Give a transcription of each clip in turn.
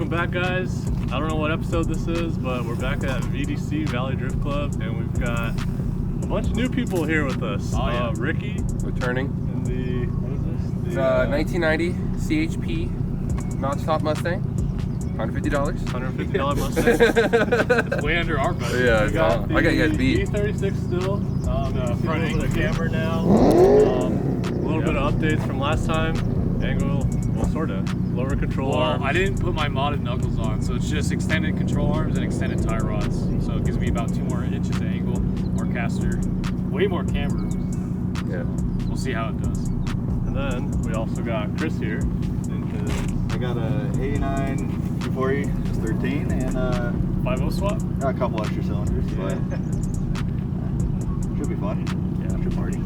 welcome back, guys. I don't know what episode this is, but we're back at VDC, Valley Drift Club, and we've got a bunch of new people here with us. Oh, yeah. Ricky. Returning. And the, what is this? The 1990 CHP notch-top Mustang. $150. $150 Mustang. It's way under our budget. Yeah, We got I got you guys beat. E36 still. front angle camber now. A little bit of updates from last time. Angle, well, sort of. Lower control arms. I didn't put my modded knuckles on, so it's just extended control arms and extended tie rods. So it gives me about 2 more inches of angle, more caster, way more camber. Yeah. We'll see how it does. And then we also got Chris here. I got a 89 240 S13 and a 5.0 swap. got a couple extra cylinders, but should be fun. Yeah. After party.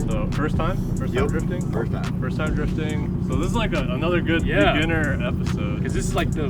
So first time drifting? First time. First time drifting. So this is like another good beginner episode. Because this is like the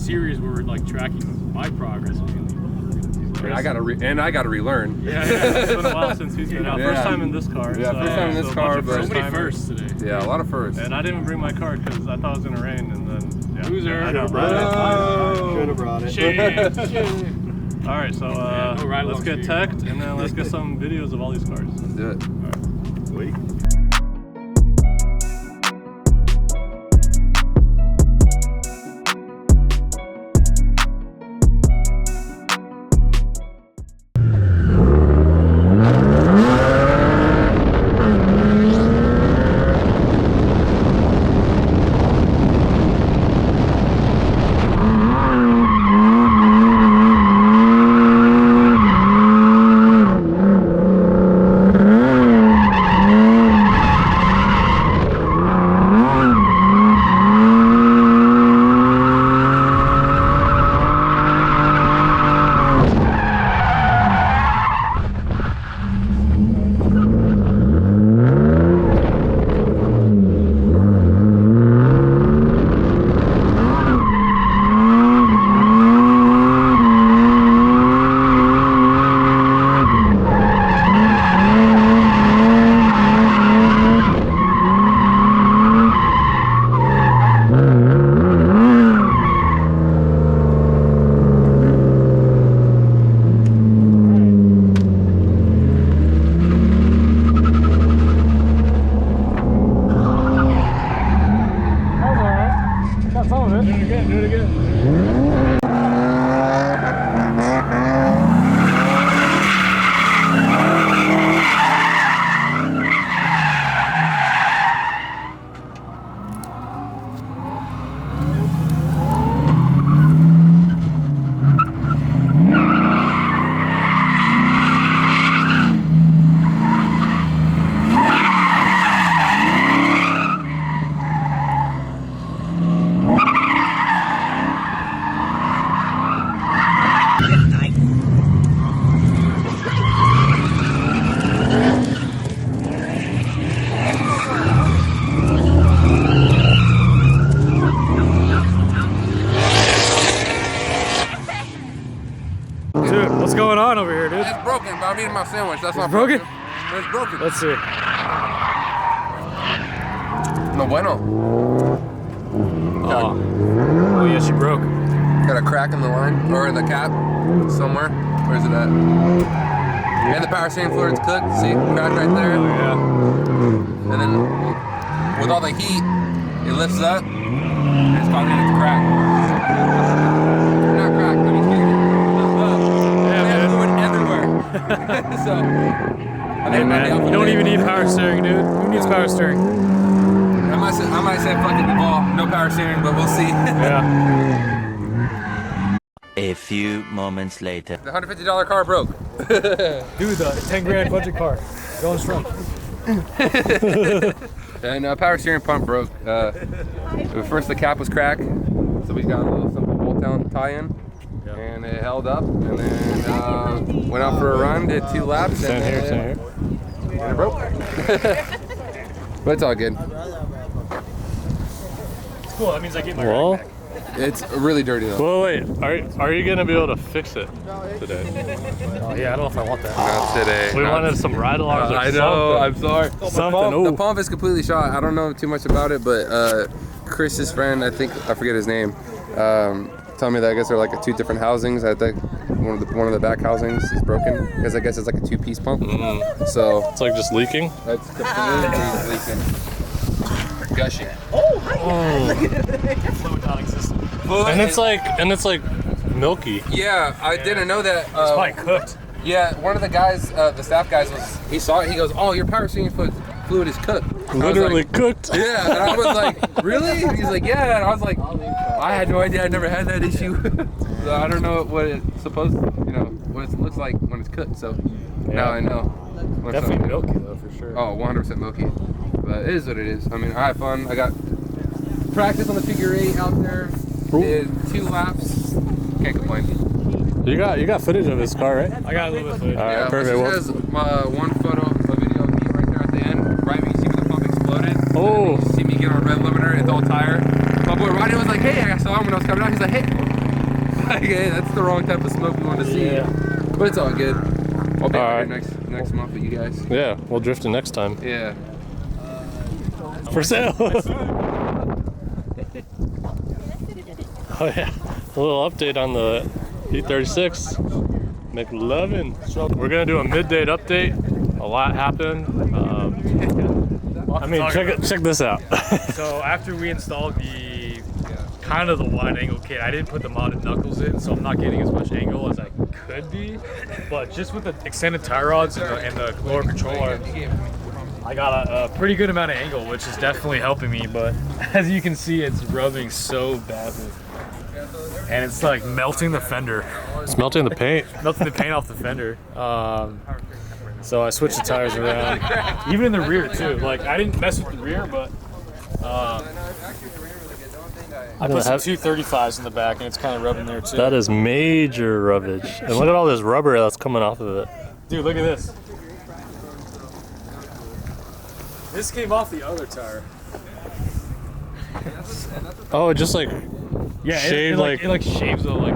series where we're like tracking my progress. And I gotta relearn. Yeah, it's been a while since he's been out. First time in this car. Yeah, first time in this car, but So many firsts today. Yeah, a lot of firsts. And I didn't even bring my car because I thought it was gonna rain, and then Loser. I know, Should have brought it. Shit. All right, so let's get teched, and then let's get some videos of all these cars. Let's do it. Sweet. What's going on over here, dude? It's broken, but I'm eating my sandwich. That's not broken? It's broken. Let's see. No bueno. Oh yeah, she broke. Got a crack in the line, or in the cap, somewhere. Where's it at? And the power steering fluid's cooked. See, crack right there. Oh yeah. And then, with all the heat, it lifts up, and it's causing it to crack. Not crack, but it's getting everywhere. So, Hey man, you don't even need power steering, dude. Who needs power steering? I might say fuck it, the ball. No power steering, but we'll see. Yeah. A few moments later. The $150 car broke. Dude, the 10 grand budget car. Going strong. And power steering pump broke. First the cap was cracked, so we got a little simple bolt-down tie-in. Yeah. And it held up, and then went out for a run, did 2 laps, and Stand here. and it broke. But it's all good. It's cool, that means I get my ride back. It's really dirty though. Well, wait. Are you gonna be able to fix it today? Oh yeah, I don't know if I want that. Not today. We wanted some ride-alongs or I know. I'm sorry. Something. The pump is completely shot. I don't know too much about it, but Chris's friend, I forget his name, Telling me that I guess they're like two different housings. I think one of the back housings is broken because I guess it's like a 2-piece pump. So It's like just leaking. that's completely leaking, gushing. Fluid non-existent. And it's like milky. Yeah, I didn't know that. It's probably cooked. Yeah, one of the guys, the staff guys, he saw it. He goes, "Oh, your power steering fluid is cooked." Literally like, cooked. Yeah, and I was like, "Really?" And he's like, "Yeah." And I was like, "I had no idea. I never had that issue." So I don't know what it's supposed to, what it looks like when it's cooked. So now I know. Definitely milky though, for sure. Oh, 100% milky. But it is what it is. I mean, I had fun. I got practice on the figure 8 out there. Did 2 laps. Can't complain. You got footage of his car, right? I got a little bit of footage. All right, Yeah, perfect. This has one photo, a video of me right there at the end. Right when you see when the pump exploded. Oh. You see me get on a red limiter and the tire. My boy Rodney was like, "Hey," I saw him when I was coming out. He's like, "Hey." Like, hey, that's the wrong type of smoke we want to see. Yeah. But it's all good. I'll be All out right. here next month with you guys. Yeah, we'll drift it next time. Yeah. For sale. Oh yeah, a little update on the E36. McLovin. We're gonna do a midday update. A lot happened. I mean, check this out. So after we installed the kind of the wide angle kit, I didn't put the modded knuckles in, so I'm not getting as much angle as I could be. But just with the extended tie rods and the lower control arms, I got a pretty good amount of angle, which is definitely helping me. But as you can see, it's rubbing so badly, and it's like melting the fender. It's melting the paint. Melting the paint off the fender. So I switched the tires around, even in the rear too. Like I didn't mess with the rear, but I put some 235s in the back, and it's kind of rubbing there too. That is major rubbage. And look at all this rubber that's coming off of it. Dude, look at this. This came off the other tire. Oh, it just like Shaved it like shaves the like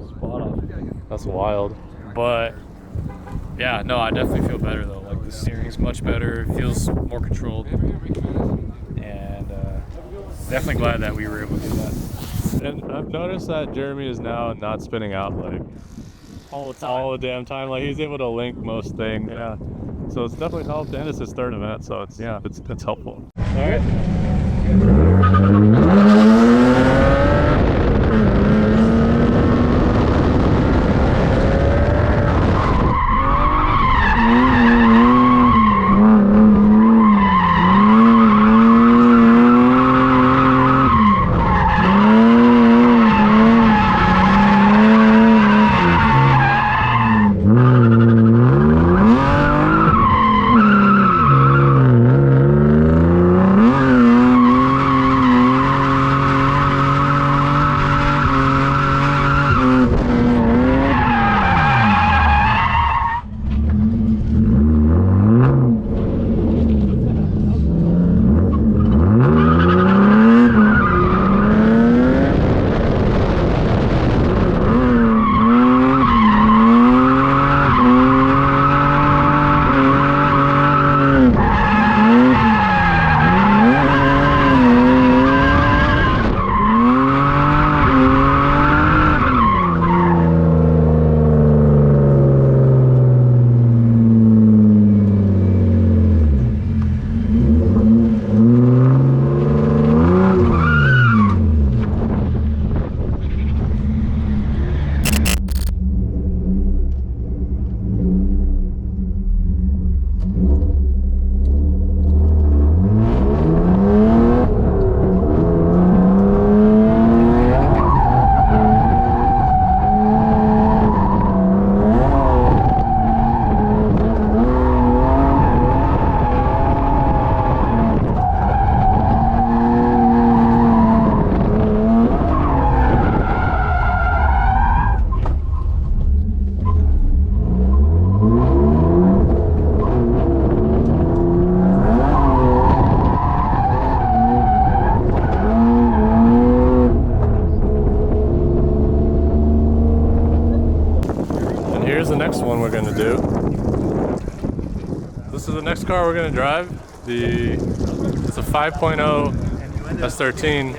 spot off. That's wild. But yeah, no, I definitely feel better though. Like the steering's much better, it feels more controlled, and definitely glad that we were able to do that. And I've noticed that Jeremy is now not spinning out like All the time. all the damn time. Like he's able to link most things. Yeah. So it's definitely helped, and it's his 3rd event, so it's helpful. All right. The next one we're gonna do. This is the next car we're gonna drive. It's a 5.0 S13.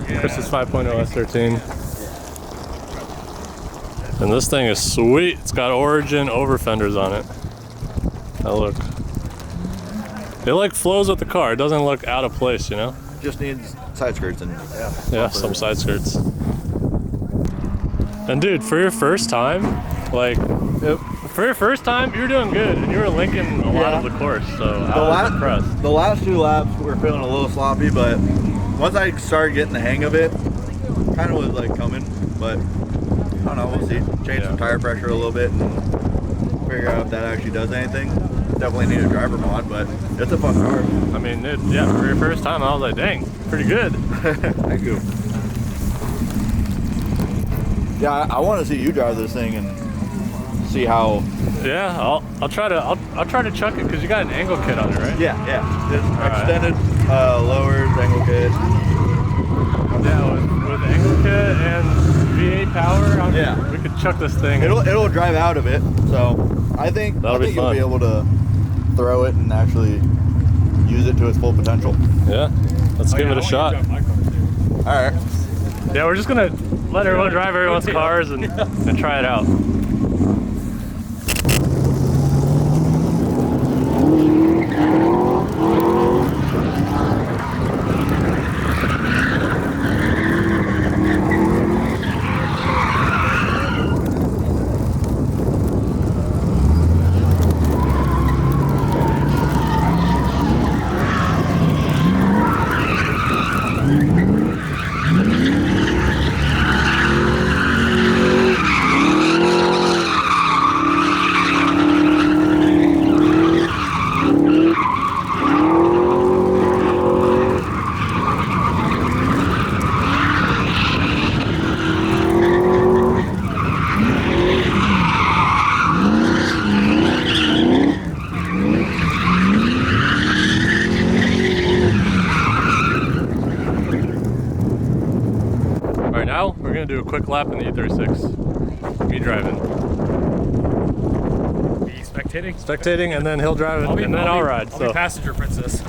Chris's 5.0 S13. And this thing is sweet. It's got Origin over fenders on it. Now look. It like flows with the car. It doesn't look out of place, you know? Just needs side skirts and Yeah, some side skirts. And dude, for your first time, like, for your first time, you're doing good, and you were linking a lot of the course, so I was impressed. The last 2 laps were feeling a little sloppy, but once I started getting the hang of it, kind of was like coming, but I don't know, we'll see. Change some tire pressure a little bit and figure out if that actually does anything. Definitely need a driver mod, but it's a fun car. I mean, yeah, for your first time, I was like, dang, pretty good. Thank you. Yeah, I want to see you drive this thing and see how. Yeah, I'll try to chuck it because you got an angle kit on it, right? Yeah. It's extended, lowered angle kit. Yeah, with angle kit and V8 power, we could chuck this thing. It'll drive out of it, so I think you'll be able to throw it and actually use it to its full potential. Yeah, let's give it a shot. All right. Yeah, we're just gonna let everyone drive everyone's cars and try it out. Now we're gonna do a quick lap in the E36. Me driving. Be spectating? Spectating, and then he'll drive it, and then I'll ride. I'll be passenger princess.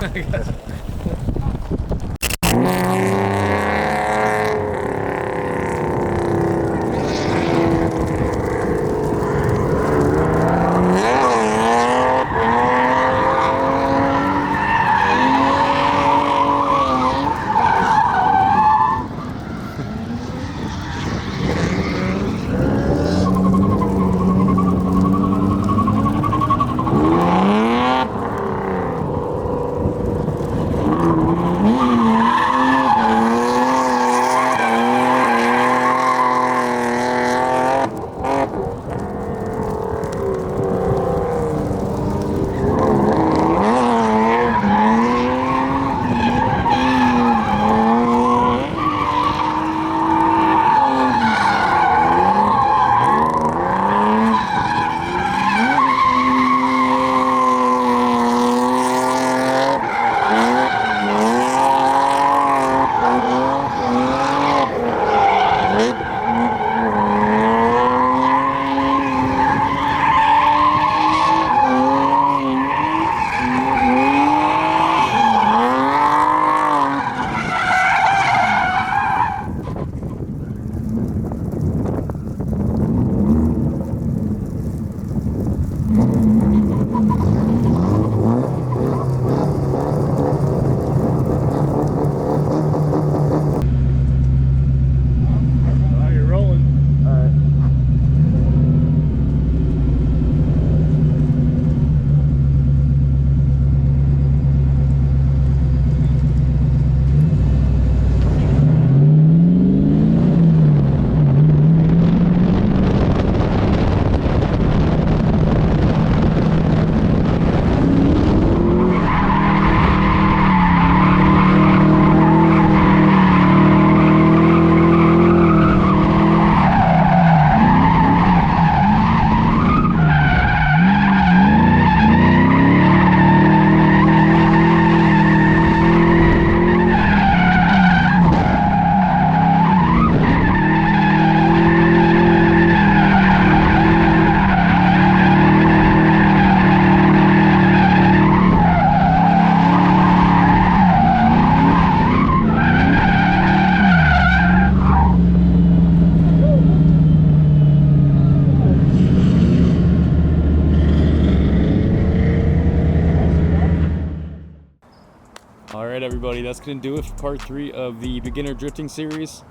that's gonna do it for part 3 of the beginner drifting series.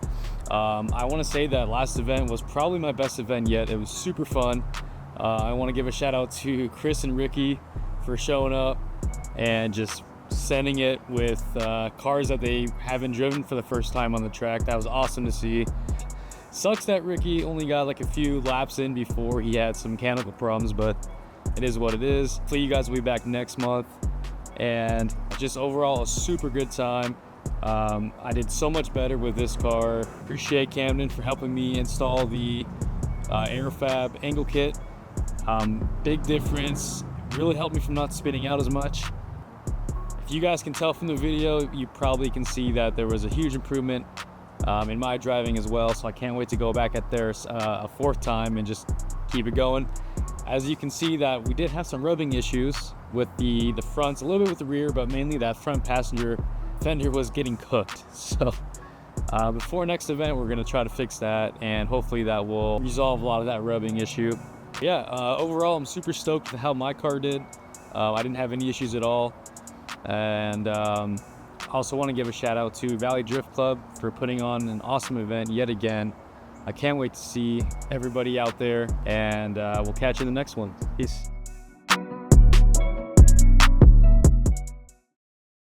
I want to say that last event was probably my best event yet. It was super fun. I want to give a shout out to Chris and Ricky for showing up and just sending it with cars that they haven't driven for the first time on the track. That was awesome to see. Sucks that Ricky only got like a few laps in before he had some mechanical problems, but it is what it is. Hopefully you guys will be back next month, and just overall a super good time. I did so much better with this car. Appreciate Camden for helping me install the Airfab angle kit. Big difference, really helped me from not spinning out as much. If you guys can tell from the video, you probably can see that there was a huge improvement in my driving as well, so I can't wait to go back at there a 4th time and just keep it going. As you can see that we did have some rubbing issues with the fronts, a little bit with the rear, but mainly that front passenger fender was getting cooked. So before next event, we're gonna try to fix that, and hopefully that will resolve a lot of that rubbing issue. Yeah, overall, I'm super stoked with how my car did. I didn't have any issues at all. And I also want to give a shout out to Valley Drift Club for putting on an awesome event yet again. I can't wait to see everybody out there, and we'll catch you in the next one. Peace.